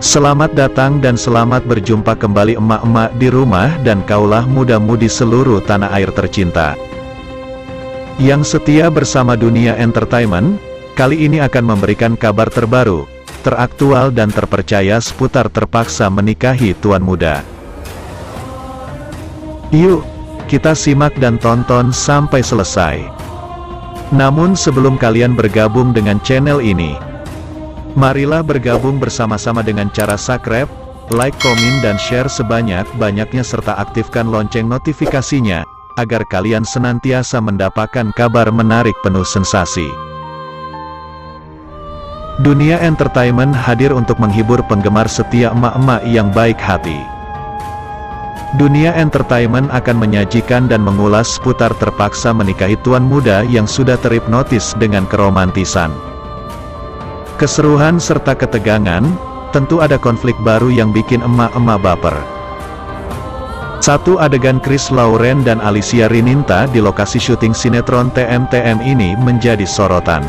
Selamat datang dan selamat berjumpa kembali emak-emak di rumah dan kaulah muda-mudi seluruh tanah air tercinta yang setia bersama Dunia Entertainment. Kali ini akan memberikan kabar terbaru, teraktual dan terpercaya seputar terpaksa menikahi tuan muda. Yuk, kita simak dan tonton sampai selesai. Namun sebelum kalian bergabung dengan channel ini, marilah bergabung bersama-sama dengan cara subscribe, like, komen dan share sebanyak-banyaknya serta aktifkan lonceng notifikasinya, agar kalian senantiasa mendapatkan kabar menarik penuh sensasi. Dunia Entertainment hadir untuk menghibur penggemar setia emak-emak yang baik hati. Dunia Entertainment akan menyajikan dan mengulas seputar terpaksa menikahi tuan muda yang sudah terhipnotis dengan keromantisan, keseruan serta ketegangan. Tentu ada konflik baru yang bikin emak-emak baper. Satu adegan Chris Lauren dan Alicia Rininta di lokasi syuting sinetron TM-TM ini menjadi sorotan.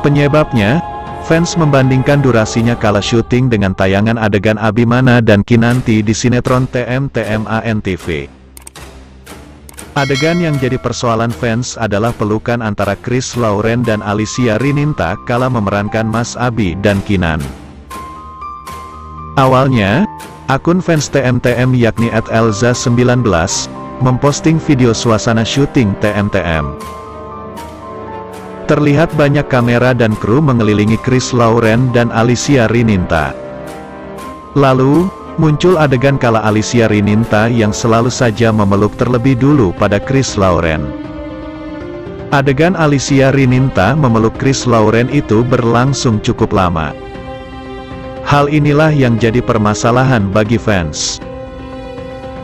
Penyebabnya, fans membandingkan durasinya kala syuting dengan tayangan adegan Abimana dan Kinanti di sinetron TM-TM ANTV. Adegan yang jadi persoalan fans adalah pelukan antara Chris Lauren dan Alicia Rininta kala memerankan Mas Abi dan Kinan. Awalnya, akun fans TM-TM yakni @elza19 memposting video suasana syuting TM-TM. Terlihat banyak kamera dan kru mengelilingi Chris Lauren dan Alicia Rininta. Lalu, muncul adegan kala Alicia Rininta yang selalu saja memeluk terlebih dulu pada Chris Lauren. Adegan Alicia Rininta memeluk Chris Lauren itu berlangsung cukup lama. Hal inilah yang jadi permasalahan bagi fans.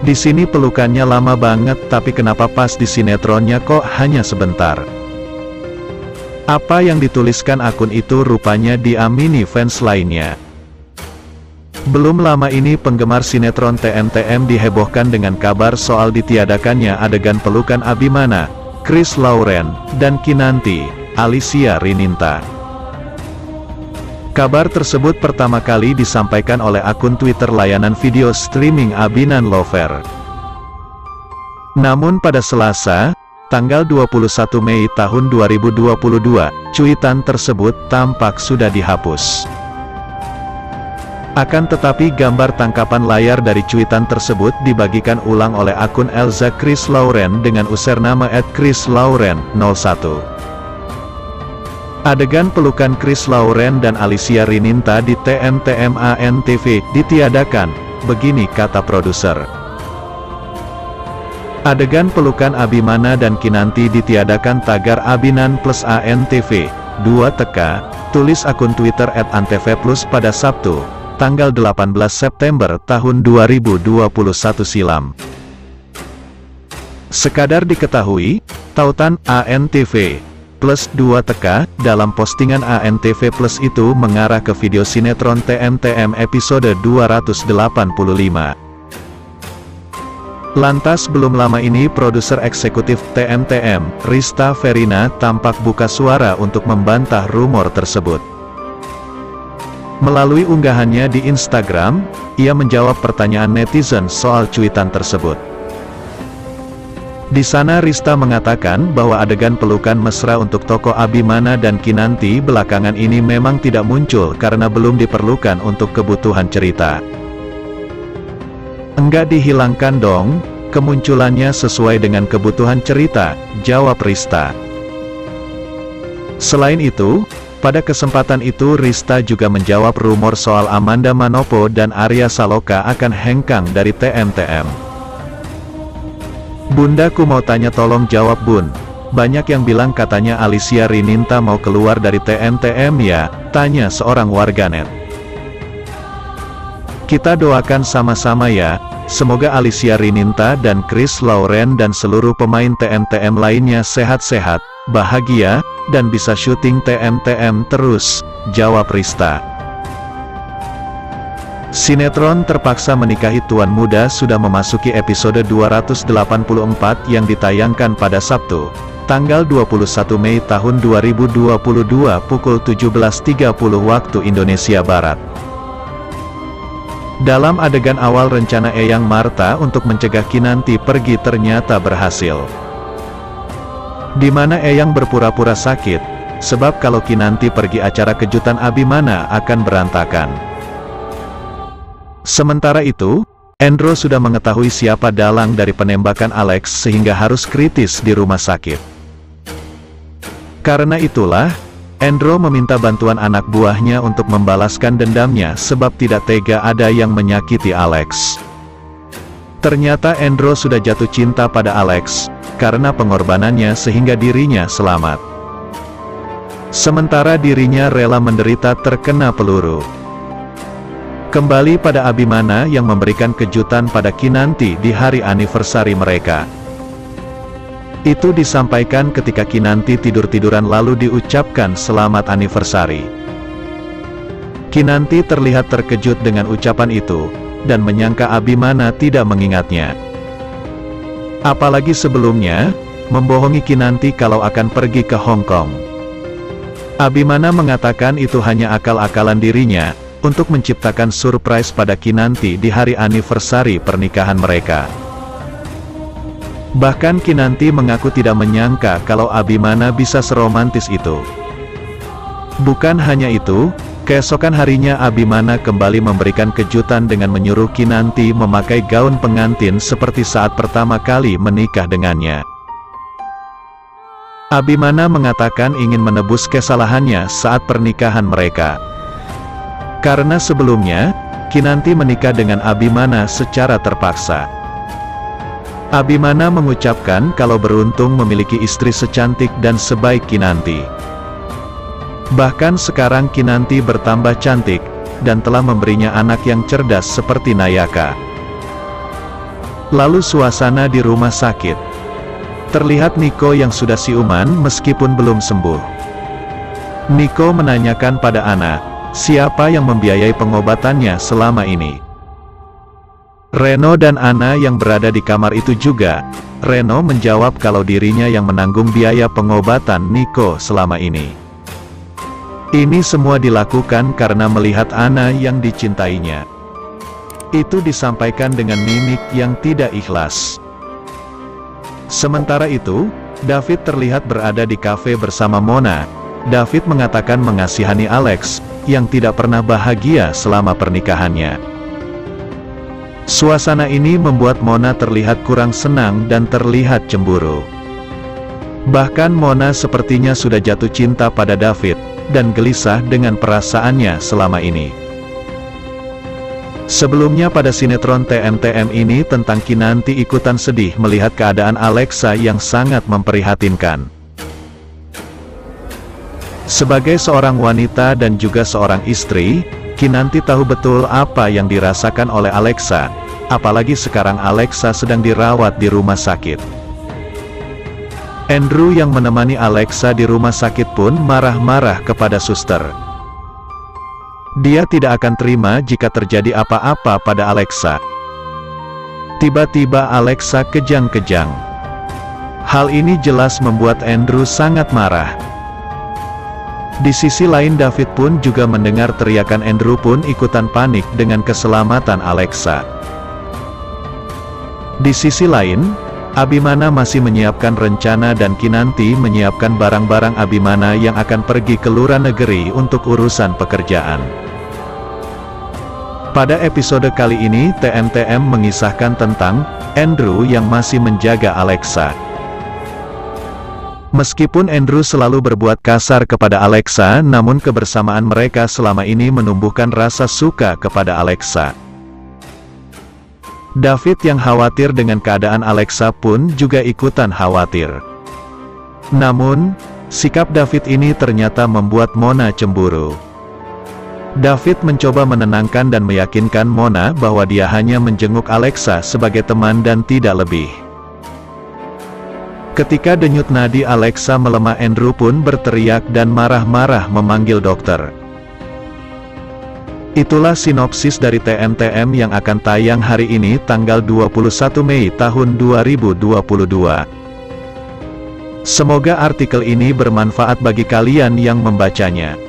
Di sini pelukannya lama banget, tapi kenapa pas di sinetronnya kok hanya sebentar? Apa yang dituliskan akun itu rupanya diamini fans lainnya. Belum lama ini penggemar sinetron TM-TM dihebohkan dengan kabar soal ditiadakannya adegan pelukan Abimana, Chris Lauren, dan Kinanti, Alicia Rininta. Kabar tersebut pertama kali disampaikan oleh akun Twitter layanan video streaming Abinan Lover. Namun pada Selasa, tanggal 21 Mei tahun 2022, cuitan tersebut tampak sudah dihapus. Akan tetapi gambar tangkapan layar dari cuitan tersebut dibagikan ulang oleh akun Elza Chris Lauren dengan username @chrislauren01. Adegan pelukan Chris Lauren dan Alicia Rininta di TM-TM ANTV ditiadakan, begini kata produser. Adegan pelukan Abimana dan Kinanti ditiadakan tagar Abinan plus ANTV, 2 teka, tulis akun Twitter @antv+ pada Sabtu, tanggal 18 September tahun 2021 silam. Sekadar diketahui, tautan ANTV plus 2 teka dalam postingan ANTV plus itu mengarah ke video sinetron TM-TM episode 285. Lantas belum lama ini produser eksekutif TM-TM, Rista Verina tampak buka suara untuk membantah rumor tersebut. Melalui unggahannya di Instagram, ia menjawab pertanyaan netizen soal cuitan tersebut. Di sana Rista mengatakan bahwa adegan pelukan mesra untuk tokoh Abimana dan Kinanti belakangan ini memang tidak muncul karena belum diperlukan untuk kebutuhan cerita. Enggak dihilangkan dong, kemunculannya sesuai dengan kebutuhan cerita, jawab Rista. Selain itu, pada kesempatan itu Rista juga menjawab rumor soal Amanda Manopo dan Arya Saloka akan hengkang dari TM-TM. Bundaku mau tanya tolong jawab bun, banyak yang bilang katanya Alicia Rininta mau keluar dari TM-TM ya, tanya seorang warganet. Kita doakan sama-sama ya, semoga Alicia Rininta dan Chris Lauren dan seluruh pemain TM-TM lainnya sehat-sehat, bahagia, dan bisa syuting TM-TM terus, jawab Rista. Sinetron Terpaksa Menikahi Tuan Muda sudah memasuki episode 284 yang ditayangkan pada Sabtu, tanggal 21 Mei tahun 2022 pukul 17.30 waktu Indonesia Barat. Dalam adegan awal rencana Eyang Martha untuk mencegah Kinanti pergi ternyata berhasil. Di mana Eyang berpura-pura sakit, sebab kalau Kinanti pergi acara kejutan Abimana akan berantakan. Sementara itu, Endro sudah mengetahui siapa dalang dari penembakan Alex sehingga harus kritis di rumah sakit. Karena itulah, Endro meminta bantuan anak buahnya untuk membalaskan dendamnya sebab tidak tega ada yang menyakiti Alex. Ternyata Endro sudah jatuh cinta pada Alex, karena pengorbanannya sehingga dirinya selamat. Sementara dirinya rela menderita terkena peluru. Kembali pada Abimana yang memberikan kejutan pada Kinanti di hari anniversary mereka. Itu disampaikan ketika Kinanti tidur-tiduran lalu diucapkan selamat anniversary. Kinanti terlihat terkejut dengan ucapan itu, dan menyangka Abimana tidak mengingatnya. Apalagi sebelumnya, membohongi Kinanti kalau akan pergi ke Hong Kong. Abimana mengatakan itu hanya akal-akalan dirinya, untuk menciptakan surprise pada Kinanti di hari anniversary pernikahan mereka. Bahkan Kinanti mengaku tidak menyangka kalau Abimana bisa seromantis itu. Bukan hanya itu, keesokan harinya Abimana kembali memberikan kejutan dengan menyuruh Kinanti memakai gaun pengantin seperti saat pertama kali menikah dengannya. Abimana mengatakan ingin menebus kesalahannya saat pernikahan mereka. Karena sebelumnya, Kinanti menikah dengan Abimana secara terpaksa. Abimana mengucapkan kalau beruntung memiliki istri secantik dan sebaik Kinanti. Bahkan sekarang Kinanti bertambah cantik, dan telah memberinya anak yang cerdas seperti Nayaka. Lalu suasana di rumah sakit. Terlihat Niko yang sudah siuman meskipun belum sembuh. Niko menanyakan pada Ana, siapa yang membiayai pengobatannya selama ini? Reno dan Ana yang berada di kamar itu juga. Reno menjawab kalau dirinya yang menanggung biaya pengobatan Niko selama ini. Ini semua dilakukan karena melihat Ana yang dicintainya. Itu disampaikan dengan mimik yang tidak ikhlas. Sementara itu, David terlihat berada di kafe bersama Mona. David mengatakan mengasihani Alex, yang tidak pernah bahagia selama pernikahannya. Suasana ini membuat Mona terlihat kurang senang dan terlihat cemburu. Bahkan Mona sepertinya sudah jatuh cinta pada David, dan gelisah dengan perasaannya selama ini. Sebelumnya pada sinetron TMTM ini tentang Kinanti ikutan sedih melihat keadaan Alexa yang sangat memprihatinkan. Sebagai seorang wanita dan juga seorang istri, Kinanti tahu betul apa yang dirasakan oleh Alexa, apalagi sekarang Alexa sedang dirawat di rumah sakit. Andrew yang menemani Alexa di rumah sakit pun marah-marah kepada suster. Dia tidak akan terima jika terjadi apa-apa pada Alexa. Tiba-tiba Alexa kejang-kejang. Hal ini jelas membuat Andrew sangat marah. Di sisi lain David pun juga mendengar teriakan Andrew pun ikutan panik dengan keselamatan Alexa. Di sisi lain, Abimana masih menyiapkan rencana dan Kinanti menyiapkan barang-barang Abimana yang akan pergi ke luar negeri untuk urusan pekerjaan. Pada episode kali ini TMTM mengisahkan tentang Andrew yang masih menjaga Alexa. Meskipun Andrew selalu berbuat kasar kepada Alexa, namun kebersamaan mereka selama ini menumbuhkan rasa suka kepada Alexa. David yang khawatir dengan keadaan Alexa pun juga ikutan khawatir. Namun, sikap David ini ternyata membuat Mona cemburu. David mencoba menenangkan dan meyakinkan Mona bahwa dia hanya menjenguk Alexa sebagai teman dan tidak lebih. Ketika denyut nadi Alexa melemah, Andrew pun berteriak dan marah-marah memanggil dokter. Itulah sinopsis dari TMTM yang akan tayang hari ini tanggal 21 Mei tahun 2022. Semoga artikel ini bermanfaat bagi kalian yang membacanya.